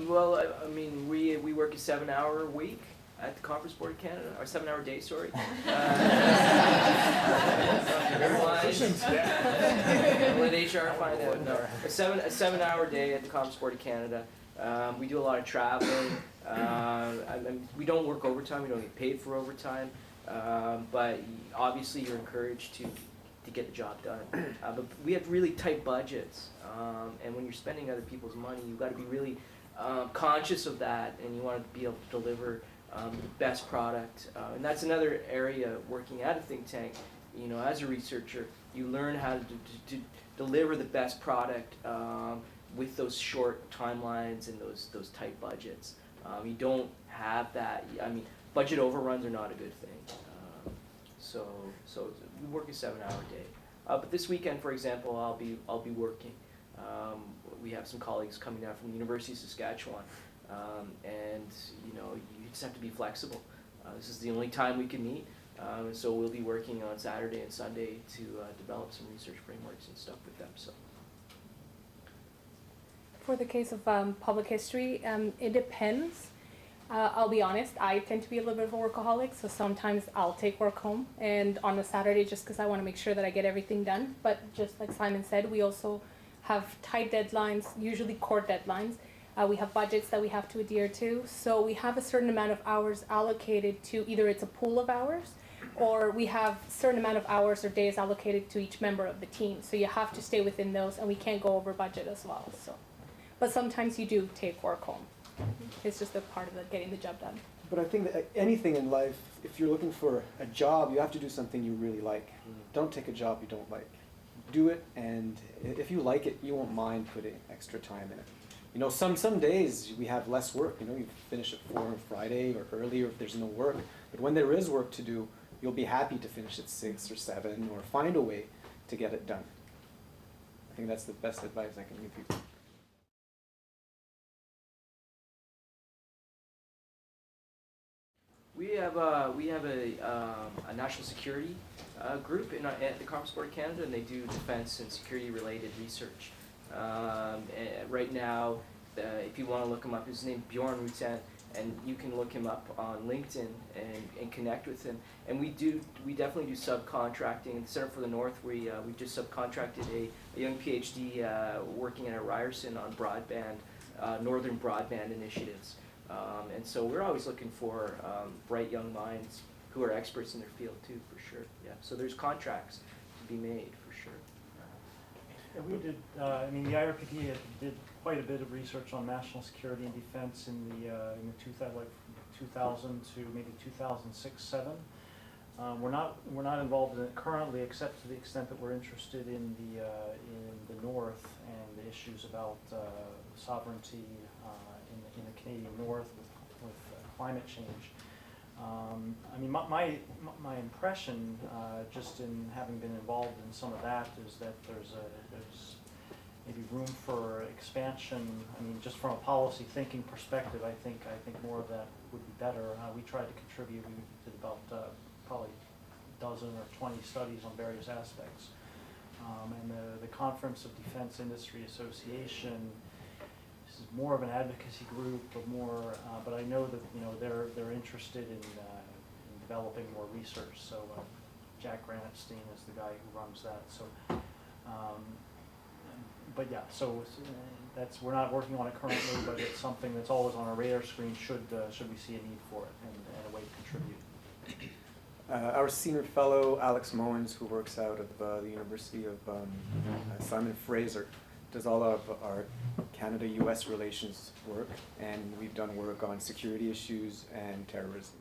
Well, I mean, we work a 7-hour week at the Conference Board of Canada, or 7-hour day, sorry. Let HR find out. No, a 7-hour day at the Conference Board of Canada. We do a lot of traveling. We don't work overtime. We don't get paid for overtime. But obviously, you're encouraged to get the job done. But we have really tight budgets, and when you're spending other people's money, you've got to be really conscious of that, and you want to be able to deliver the best product. And that's another area working at a think tank. You know, as a researcher, you learn how to deliver the best product with those short timelines and those tight budgets. You don't have that. I mean, budget overruns are not a good thing. So we work a 7-hour day. But this weekend, for example, I'll be working. We have some colleagues coming down from the University of Saskatchewan, and you know, you just have to be flexible. This is the only time we can meet, and so we'll be working on Saturday and Sunday to develop some research frameworks and stuff with them. So. For the case of public history, it depends. I'll be honest, I tend to be a little bit of a workaholic, so sometimes I'll take work home and on a Saturday just because I want to make sure that I get everything done. But just like Simon said, we also have tight deadlines, usually court deadlines. We have budgets that we have to adhere to, so we have a certain amount of hours allocated to either it's a pool of hours or we have a certain amount of hours or days allocated to each member of the team. So you have to stay within those, and we can't go over budget as well. So, but sometimes you do take work home. It's just a part of getting the job done. But I think that anything in life, if you're looking for a job, you have to do something you really like. Don't take a job you don't like. Do it, and if you like it, you won't mind putting extra time in it. You know, some days we have less work. You know, you finish at 4 on Friday or earlier if there's no work. But when there is work to do, you'll be happy to finish at 6 or 7 or find a way to get it done. I think that's the best advice I can give people. We have a national security group at the Conference Board of Canada, and they do defense and security related research. Right now, if you want to look him up, his name is Bjorn Rutan, and you can look him up on LinkedIn and connect with him. And we definitely do subcontracting. In the Center for the North, we just subcontracted a young PhD working at Ryerson on broadband, northern broadband initiatives. And so we're always looking for bright young minds who are experts in their field too, for sure. Yeah. So there's contracts to be made for sure. Yeah, we did. I mean, the IRPP did quite a bit of research on national security and defense in the 2000 to maybe 2006-07. We're not involved in it currently, except to the extent that we're interested in the North and the issues about sovereignty in the Canadian North with climate change. I mean, my impression, just in having been involved in some of that, is that there's maybe room for expansion. I mean, just from a policy thinking perspective, I think more of that would be better. We tried to contribute. We did about probably a dozen or 20 studies on various aspects. And the Conference of Defense Industry Association. This is more of an advocacy group, but I know that they're interested in developing more research. So Jack Granitstein is the guy who runs that. So, but yeah, so we're not working on it currently, but it's something that's always on our radar screen. Should we see a need for it and a way to contribute. Our senior fellow Alex Mowens, who works out of the University of Simon Fraser, does all of our Canada-US relations work, and we've done work on security issues and terrorism.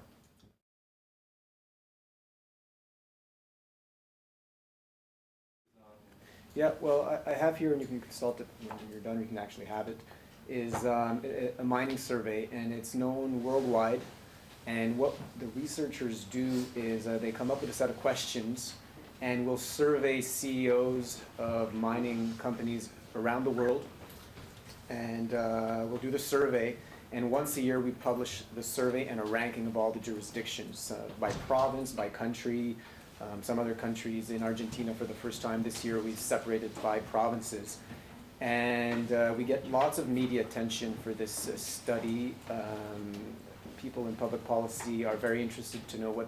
Yeah, well, I have here, and you can consult it when you're done, you can actually have it, is a mining survey, and it's known worldwide. And what the researchers do is they come up with a set of questions, and we'll survey CEOs of mining companies around the world, and we'll do the survey, and once a year we publish the survey and a ranking of all the jurisdictions by province, by country. Some other countries, in Argentina for the first time this year, we separated by provinces, And we get lots of media attention for this study. People in public policy are very interested to know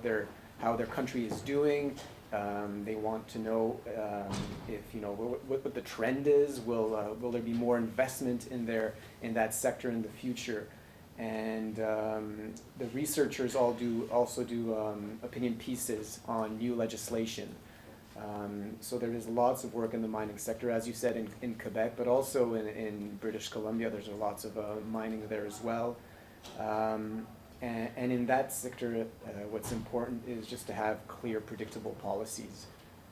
how their country is doing. They want to know if what the trend is. Will there be more investment in that sector in the future? And the researchers also do opinion pieces on new legislation. So there is lots of work in the mining sector, as you said, in Quebec, but also in British Columbia. There's lots of mining there as well. And in that sector, what's important is just to have clear, predictable policies.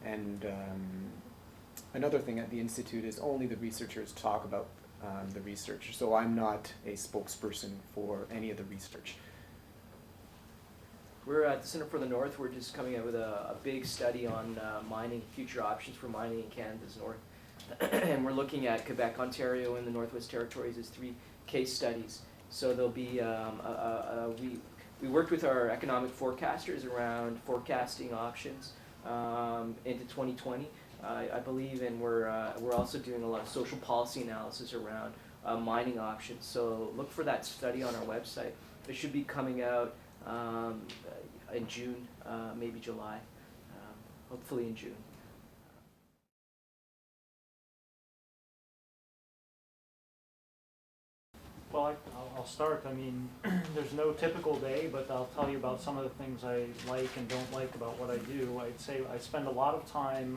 And another thing at the Institute is only the researchers talk about the research. So I'm not a spokesperson for any of the research. We're at the Center for the North. We're just coming out with a big study on mining, future options for mining in Canada's north. And we're looking at Quebec, Ontario, and the Northwest Territories as 3 case studies. So there'll be, we worked with our economic forecasters around forecasting options into 2020, I believe, and we're also doing a lot of social policy analysis around mining options. So look for that study on our website. It should be coming out in June, maybe July, hopefully in June. Well, I'll start. I mean, there's no typical day, but I'll tell you about some of the things I like and don't like about what I do. I'd say I spend a lot of time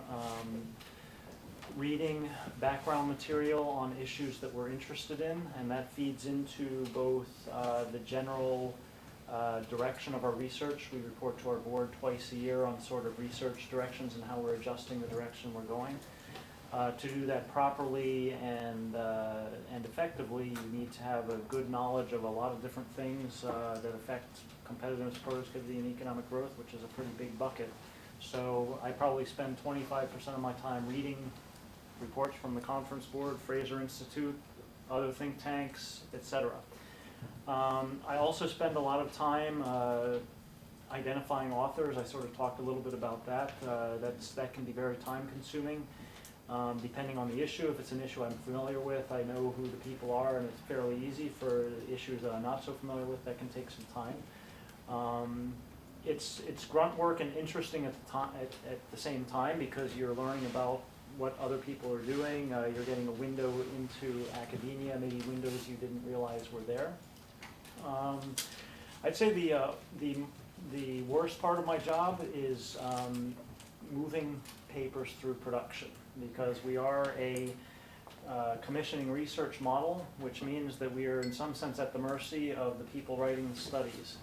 reading background material on issues that we're interested in, and that feeds into both the general direction of our research. We report to our board twice a year on sort of research directions and how we're adjusting the direction we're going. To do that properly and effectively, you need to have a good knowledge of a lot of different things that affect competitiveness, productivity, and economic growth, which is a pretty big bucket. So I probably spend 25% of my time reading reports from the Conference Board, Fraser Institute, other think tanks, etc. I also spend a lot of time identifying authors. I sort of talked a little bit about that. That can be very time consuming. Depending on the issue, if it's an issue I'm familiar with, I know who the people are, and it's fairly easy. For issues that I'm not so familiar with, that can take some time. It's grunt work and interesting at the same time, because you're learning about what other people are doing. You're getting a window into academia, maybe windows you didn't realize were there. I'd say the worst part of my job is moving papers through production, because we are a commissioning research model, which means that we are in some sense at the mercy of the people writing the studies.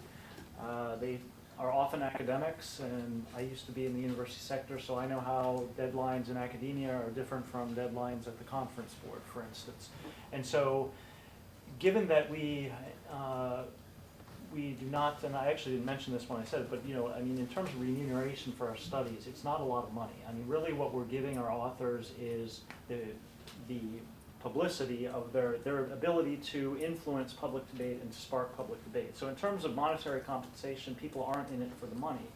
They are often academics, and I used to be in the university sector, so I know how deadlines in academia are different from deadlines at the conference board, for instance. And so, given that we do not, and I actually didn't mention this when I said it, but I mean, in terms of remuneration for our studies, it's not a lot of money. I mean, really what we're giving our authors is the publicity of their ability to influence public debate and to spark public debate. So in terms of monetary compensation, people aren't in it for the money,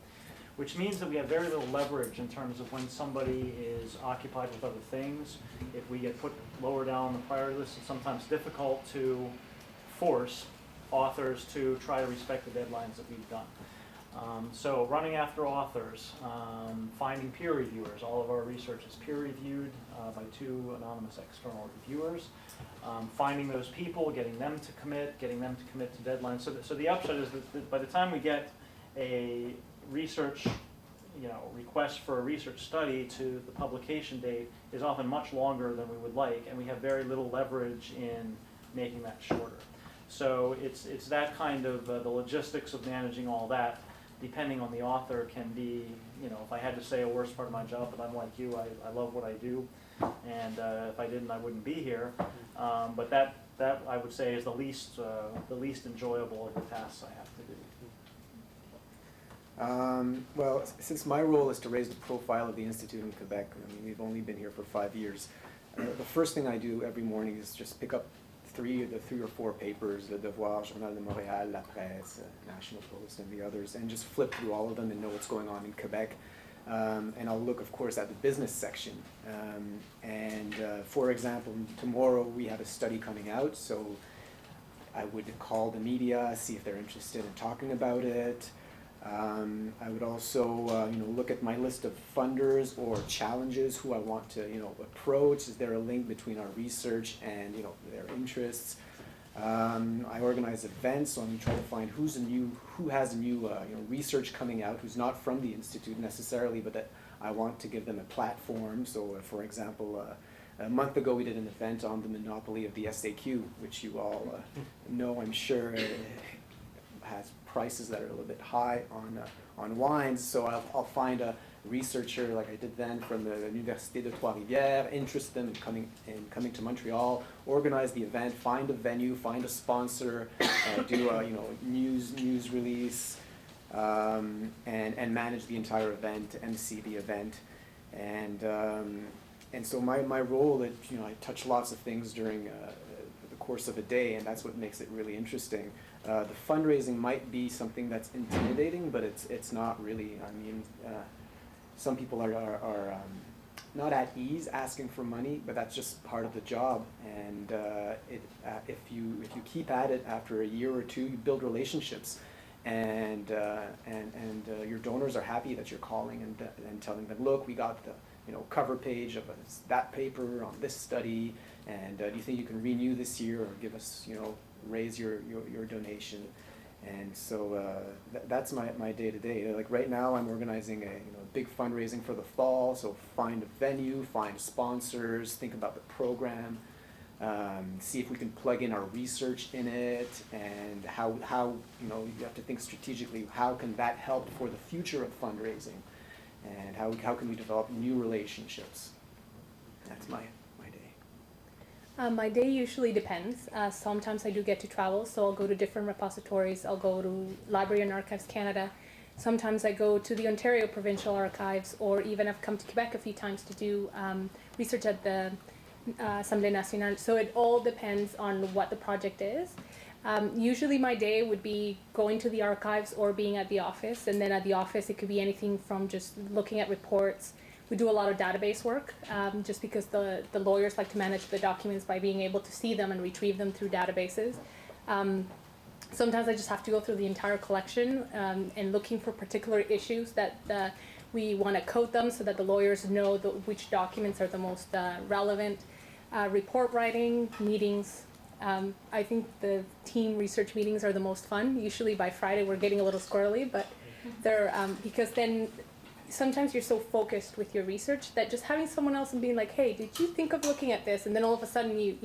which means that we have very little leverage in terms of when somebody is occupied with other things. If we get put lower down on the priority list, it's sometimes difficult to force authors to try to respect the deadlines that we've done. So running after authors, finding peer reviewers. All of our research is peer reviewed by 2 anonymous external reviewers. Finding those people, getting them to commit to deadlines. So the upshot is that by the time we get a research request for a research study to the publication date is often much longer than we would like, and we have very little leverage in making that shorter. So it's that kind of, the logistics of managing all that, depending on the author, can be, if I had to say a worst part of my job, but I'm like you, I love what I do, and if I didn't, I wouldn't be here. But that I would say is the least enjoyable of the tasks I have to do. Well, since my role is to raise the profile of the Institute in Quebec, I mean, we've only been here for 5 years. The first thing I do every morning is just pick up three or four papers, Le Devoir, Journal de Montréal, La Presse, National Post, and the others, and just flip through all of them and know what's going on in Quebec. And I'll look, of course, at the business section. For example, tomorrow we have a study coming out, so I would call the media, see if they're interested in talking about it. I would also, look at my list of funders or challenges who I want to, approach. Is there a link between our research and, their interests? I organize events, so I'm trying to find who has a new, research coming out, who's not from the institute necessarily, but that I want to give them a platform. So, for example, a month ago we did an event on the monopoly of the SAQ, which you all know, I'm sure, has prices that are a little bit high on wines. So I'll find a researcher like I did then from the Université de Trois-Rivières, interest them in coming to Montreal, organize the event, find a venue, find a sponsor, do a news release, and manage the entire event, MC the event, and so my role, I touch lots of things during the course of a day, and that's what makes it really interesting. The fundraising might be something that's intimidating, but it's not really. I mean, some people are not at ease asking for money, but that's just part of the job. And if you keep at it, after a year or two, you build relationships, and your donors are happy that you're calling and telling them, look, we got the cover page of that paper on this study, and do you think you can renew this year or give us raise your donation? And so that's my day to day. Like right now, I'm organizing a big fundraising for the fall. So find a venue, find sponsors, think about the program, see if we can plug in our research in it, and how you have to think strategically. How can that help for the future of fundraising, and how can we develop new relationships? That's my day. My day usually depends. Sometimes I do get to travel, so I'll go to different repositories. I'll go to Library and Archives Canada. Sometimes I go to the Ontario Provincial Archives, or even I've come to Quebec a few times to do research at the Assemblée Nationale. So it all depends on what the project is. Usually my day would be going to the archives or being at the office, and then at the office it could be anything from just looking at reports. We do a lot of database work, just because the lawyers like to manage the documents by being able to see them and retrieve them through databases. Sometimes I just have to go through the entire collection and looking for particular issues that we want to code them so that the lawyers know which documents are the most relevant. Report writing, meetings. I think the team research meetings are the most fun. Usually by Friday we're getting a little squirrely, but they're because then sometimes you're so focused with your research that just having someone else and being like, hey, did you think of looking at this? And then all of a sudden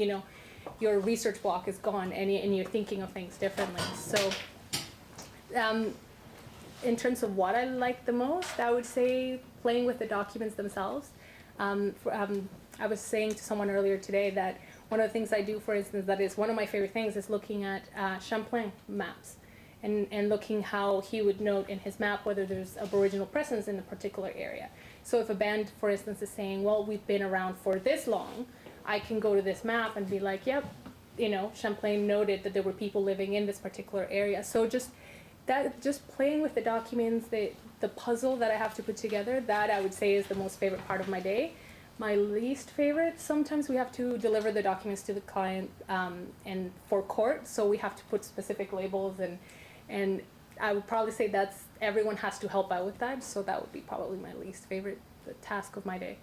your research block is gone and you're thinking of things differently. So in terms of what I like the most, I would say playing with the documents themselves. I was saying to someone earlier today that one of the things I do, for instance, that is one of my favorite things, is looking at Champlain maps. And looking how he would note in his map whether there's Aboriginal presence in a particular area. So if a band, for instance, is saying, well, we've been around for this long, I can go to this map and be like, yep, Champlain noted that there were people living in this particular area. So just playing with the documents, the puzzle that I have to put together, that I would say is the most favorite part of my day. My least favorite, sometimes we have to deliver the documents to the client and for court, so we have to put specific labels, and I would probably say everyone has to help out with that, so that would be probably my least favorite task of my day.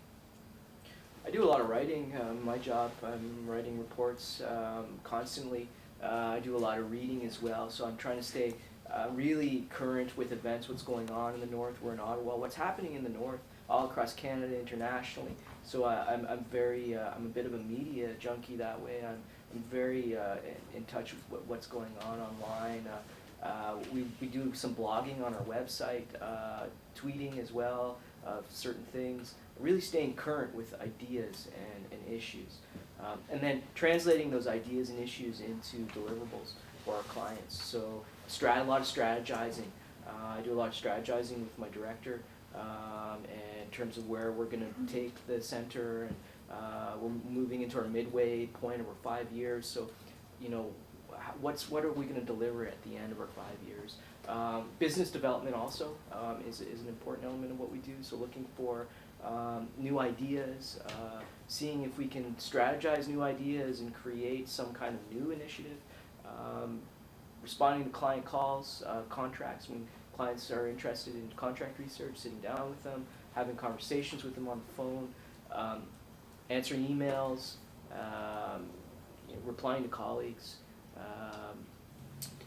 I do a lot of writing. My job, I'm writing reports constantly. I do a lot of reading as well, so I'm trying to stay really current with events, what's going on in the North. We're in Ottawa, what's happening in the North, all across Canada, internationally. So I'm a bit of a media junkie that way. I'm very in touch with what's going on online. We do some blogging on our website, tweeting as well of certain things, really staying current with ideas and issues. And then translating those ideas and issues into deliverables for our clients. So a lot of strategizing. I do a lot of strategizing with my director in terms of where we're going to take the center, and we're moving into our midway point over 5 years. So, what are we going to deliver at the end of our 5 years? Business development also is an important element of what we do. So looking for new ideas, seeing if we can strategize new ideas and create some kind of new initiative. Responding to client calls, contracts, when clients are interested in contract research, sitting down with them, having conversations with them on the phone, answering emails, replying to colleagues.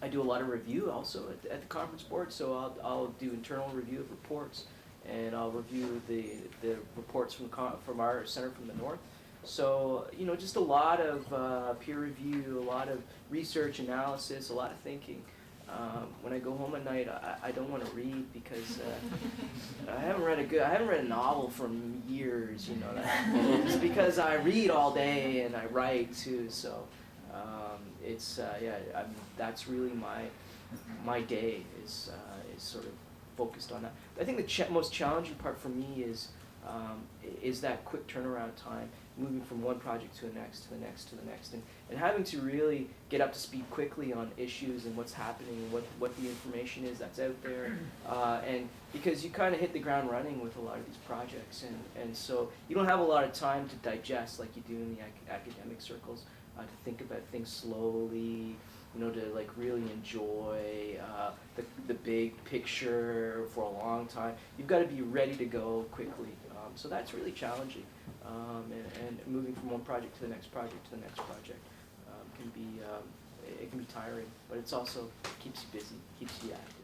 I do a lot of review also at the conference board, so I'll do internal review of reports, and I'll review the reports from our center from the north. So, just a lot of peer review, a lot of research analysis, a lot of thinking. When I go home at night, I don't want to read because I haven't read a novel from years, It's because I read all day and I write too, so that's really my day is sort of focused on that. I think the most challenging part for me is that quick turnaround time, moving from one project to the next, to the next, to the next, and having to really get up to speed quickly on issues and what's happening, what the information is that's out there, and because you kind of hit the ground running with a lot of these projects, and so you don't have a lot of time to digest like you do in the academic circles, to think about things slowly, to like really enjoy the big picture for a long time. You've got to be ready to go quickly. So that's really challenging. And moving from one project to the next project to the next project can be tiring, but it's also keeps you busy, keeps you active.